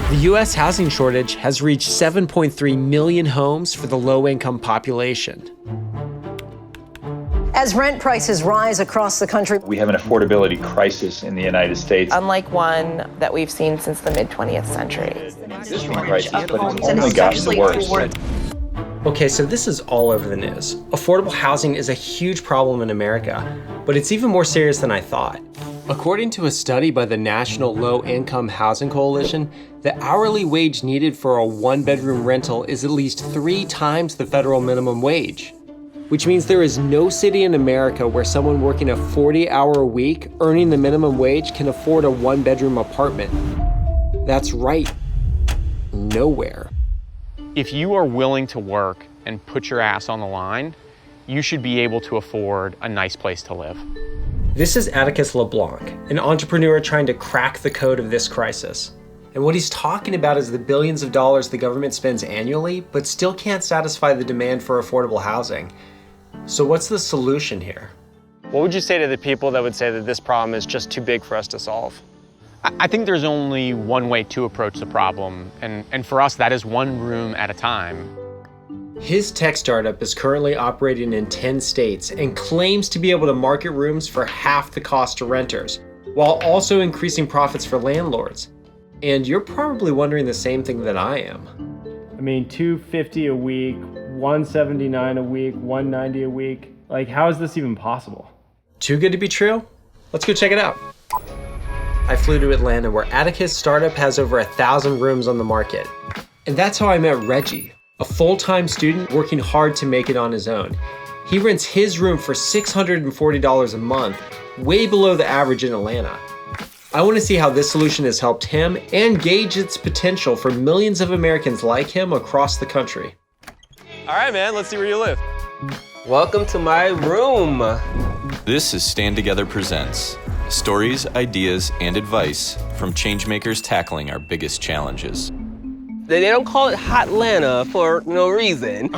The U.S. housing shortage has reached 7.3 million homes for the low-income population. As rent prices rise across the country, we have an affordability crisis in the United States. Unlike one that we've seen since the mid-20th century. Existing crisis, but it's only gotten worse. Okay, so this is all over the news. Affordable housing is a huge problem in America, but it's even more serious than I thought. According to a study by the National Low Income Housing Coalition, the hourly wage needed for a one-bedroom rental is at least 3 times the federal minimum wage. Which means there is no city in America where someone working a 40-hour week earning the minimum wage can afford a one-bedroom apartment. That's right, nowhere. If you are willing to work and put your ass on the line, you should be able to afford a nice place to live. This is Atticus LeBlanc, an entrepreneur trying to crack the code of this crisis. And what he's talking about is the billions of dollars the government spends annually, but still can't satisfy the demand for affordable housing. So what's the solution here? What would you say to the people that would say that this problem is just too big for us to solve? I think there's only one way to approach the problem, and for us, that is one room at a time. His tech startup is currently operating in 10 states and claims to be able to market rooms for half the cost to renters, while also increasing profits for landlords. And you're probably wondering the same thing that I am. I mean, $250 a week, $179 a week, $190 a week. Like, how is this even possible? Too good to be true? Let's go check it out. I flew to Atlanta, where Atticus startup has over 1,000 rooms on the market. And that's how I met Reggie, a full-time student working hard to make it on his own. He rents his room for $640 a month, way below the average in Atlanta. I want to see how this solution has helped him and gauge its potential for millions of Americans like him across the country. All right, man, let's see where you live. Welcome to my room. This is Stand Together Presents. Stories, ideas, and advice from changemakers tackling our biggest challenges. They don't call it Hotlanta for no reason.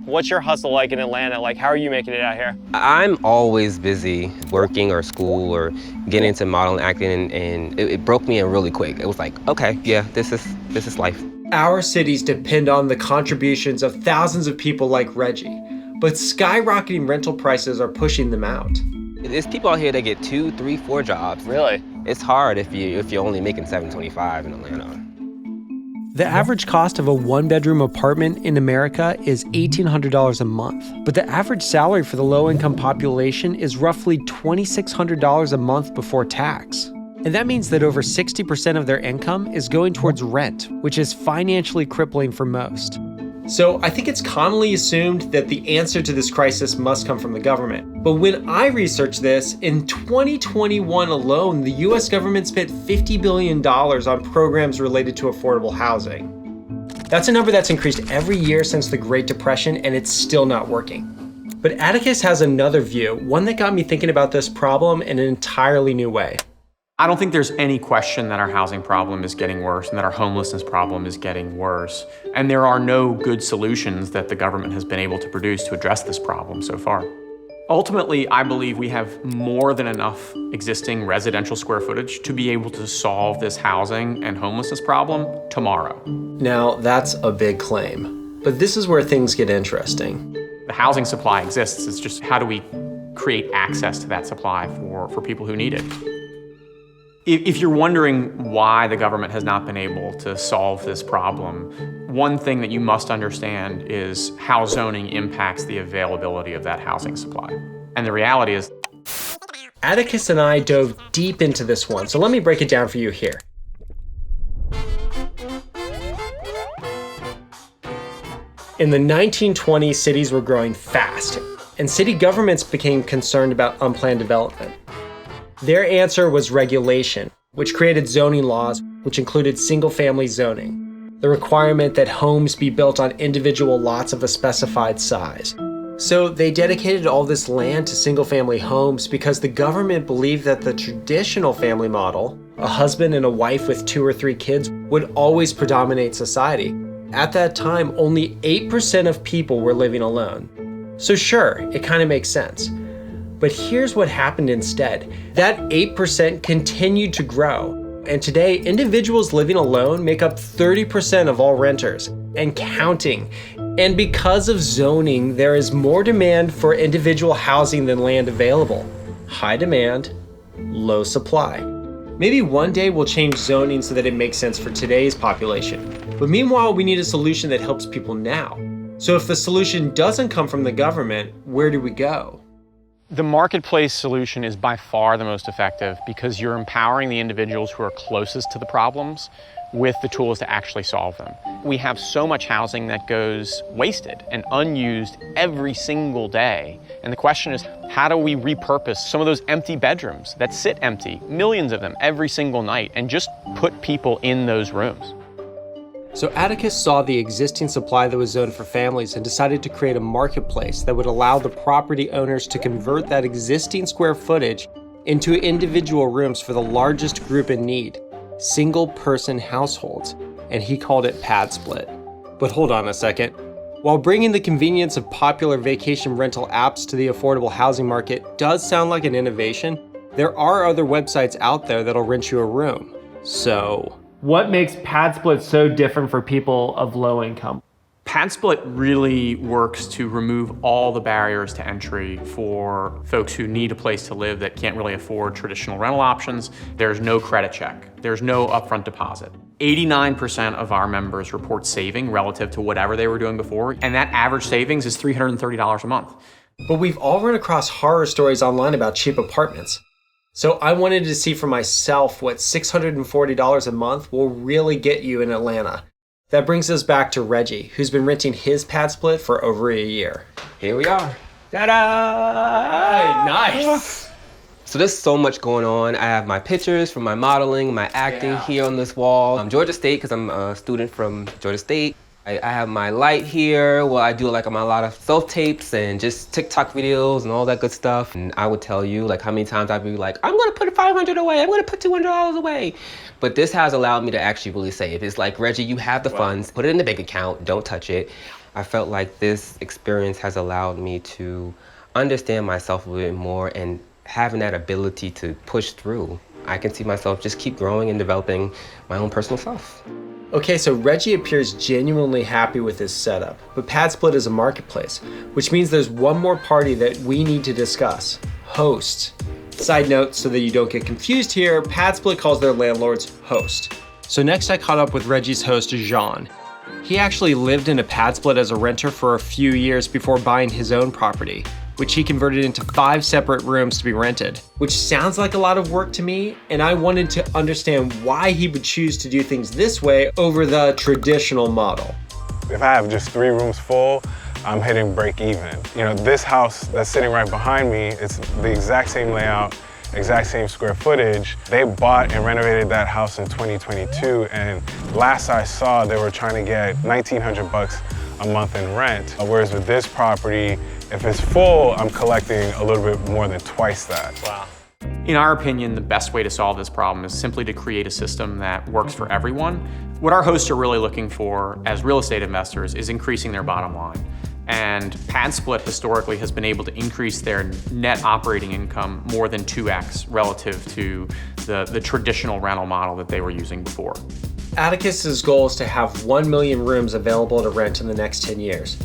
What's your hustle like in Atlanta? Like, how are you making it out here? I'm always busy working or school or getting into modeling, acting, and it broke me in really quick. It was like, okay, yeah, this is life. Our cities depend on the contributions of thousands of people like Reggie, but skyrocketing rental prices are pushing them out. There's people out here that get 2, 3, 4 jobs. Really? It's hard if you're only making $725 in Atlanta. The average cost of a one-bedroom apartment in America is $1,800 a month, but the average salary for the low-income population is roughly $2,600 a month before tax. And that means that over 60% of their income is going towards rent, which is financially crippling for most. So I think it's commonly assumed that the answer to this crisis must come from the government. But when I researched this, in 2021 alone, the US government spent $50 billion on programs related to affordable housing. That's a number that's increased every year since the Great Depression, and it's still not working. But Atticus has another view, one that got me thinking about this problem in an entirely new way. I don't think there's any question that our housing problem is getting worse and that our homelessness problem is getting worse. And there are no good solutions that the government has been able to produce to address this problem so far. Ultimately, I believe we have more than enough existing residential square footage to be able to solve this housing and homelessness problem tomorrow. Now, that's a big claim, but this is where things get interesting. The housing supply exists. It's just how do we create access to that supply for people who need it? If you're wondering why the government has not been able to solve this problem, one thing that you must understand is how zoning impacts the availability of that housing supply. And the reality is, Atticus and I dove deep into this one, so let me break it down for you here. In the 1920s, cities were growing fast, and city governments became concerned about unplanned development. Their answer was regulation, which created zoning laws, which included single-family zoning, the requirement that homes be built on individual lots of a specified size. So they dedicated all this land to single-family homes because the government believed that the traditional family model, a husband and a wife with 2 or 3 kids, would always predominate society. At that time, only 8% of people were living alone. So sure, it kind of makes sense. But here's what happened instead. That 8% continued to grow, And today, individuals living alone make up 30% of all renters, and counting. And because of zoning, there is more demand for individual housing than land available. High demand, low supply. Maybe one day we'll change zoning so that it makes sense for today's population. But meanwhile, we need a solution that helps people now. So if the solution doesn't come from the government, where do we go? The marketplace solution is by far the most effective because you're empowering the individuals who are closest to the problems with the tools to actually solve them. We have so much housing that goes wasted and unused every single day. And the question is, how do we repurpose some of those empty bedrooms that sit empty, millions of them every single night, and just put people in those rooms? So Atticus saw the existing supply that was zoned for families and decided to create a marketplace that would allow the property owners to convert that existing square footage into individual rooms for the largest group in need, single-person households, and he called it PadSplit. But hold on a second. While bringing the convenience of popular vacation rental apps to the affordable housing market does sound like an innovation, there are other websites out there that'll rent you a room. So what makes PadSplit so different for people of low income? PadSplit really works to remove all the barriers to entry for folks who need a place to live that can't really afford traditional rental options. There's no credit check. There's no upfront deposit. 89% of our members report saving relative to whatever they were doing before, and that average savings is $330 a month. But we've all run across horror stories online about cheap apartments. So I wanted to see for myself what $640 a month will really get you in Atlanta. That brings us back to Reggie, who's been renting his PadSplit for over a year. Here we are. Ta-da! Hey, nice. So there's so much going on. I have my pictures from my modeling, my acting here on this wall. I'm Georgia State because I'm a student from Georgia State. I have my light here. Well, I do like a lot of self-tapes and just TikTok videos and all that good stuff. And I would tell you like how many times I'd be like, I'm gonna put $500 away, I'm gonna put $200 away. But this has allowed me to actually really save. It's like, Reggie, you have the funds, put it in the bank account, don't touch it. I felt like this experience has allowed me to understand myself a little bit more and having that ability to push through. I can see myself just keep growing and developing my own personal self. Okay, so Reggie appears genuinely happy with his setup, but PadSplit is a marketplace, which means there's one more party that we need to discuss: hosts. Side note, so that you don't get confused here, PadSplit calls their landlords host. So next I caught up with Reggie's host, Jean. He actually lived in a PadSplit as a renter for a few years before buying his own property, which he converted into 5 separate rooms to be rented, which sounds like a lot of work to me, and I wanted to understand why he would choose to do things this way over the traditional model. If I have just 3 rooms full, I'm hitting break even. You know, this house that's sitting right behind me, it's the exact same layout, exact same square footage. They bought and renovated that house in 2022, and last I saw, they were trying to get $1,900 a month in rent. Whereas with this property, if it's full, I'm collecting a little bit more than twice that. Wow. In our opinion, the best way to solve this problem is simply to create a system that works for everyone. What our hosts are really looking for as real estate investors is increasing their bottom line. And PadSplit historically has been able to increase their net operating income more than 2x relative to the traditional rental model that they were using before. Atticus's goal is to have 1 million rooms available to rent in the next 10 years.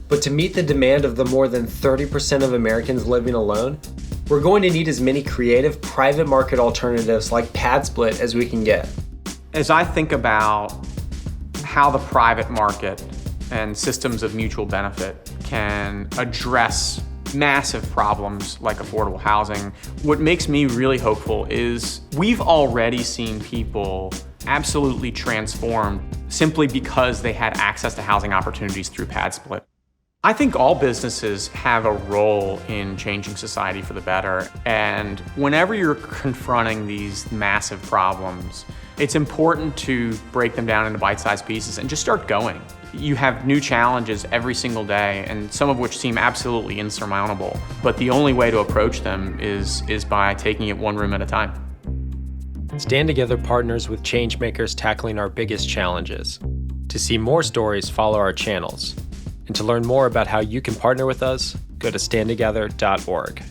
But to meet the demand of the more than 30% of Americans living alone, we're going to need as many creative private market alternatives like PadSplit as we can get. As I think about how the private market and systems of mutual benefit can address massive problems like affordable housing, what makes me really hopeful is we've already seen people absolutely transformed simply because they had access to housing opportunities through PadSplit. I think all businesses have a role in changing society for the better, and whenever you're confronting these massive problems, it's important to break them down into bite-sized pieces and just start going. You have new challenges every single day, and some of which seem absolutely insurmountable, but the only way to approach them is by taking it one room at a time. Stand Together partners with changemakers tackling our biggest challenges. To see more stories, follow our channels. And to learn more about how you can partner with us, go to standtogether.org.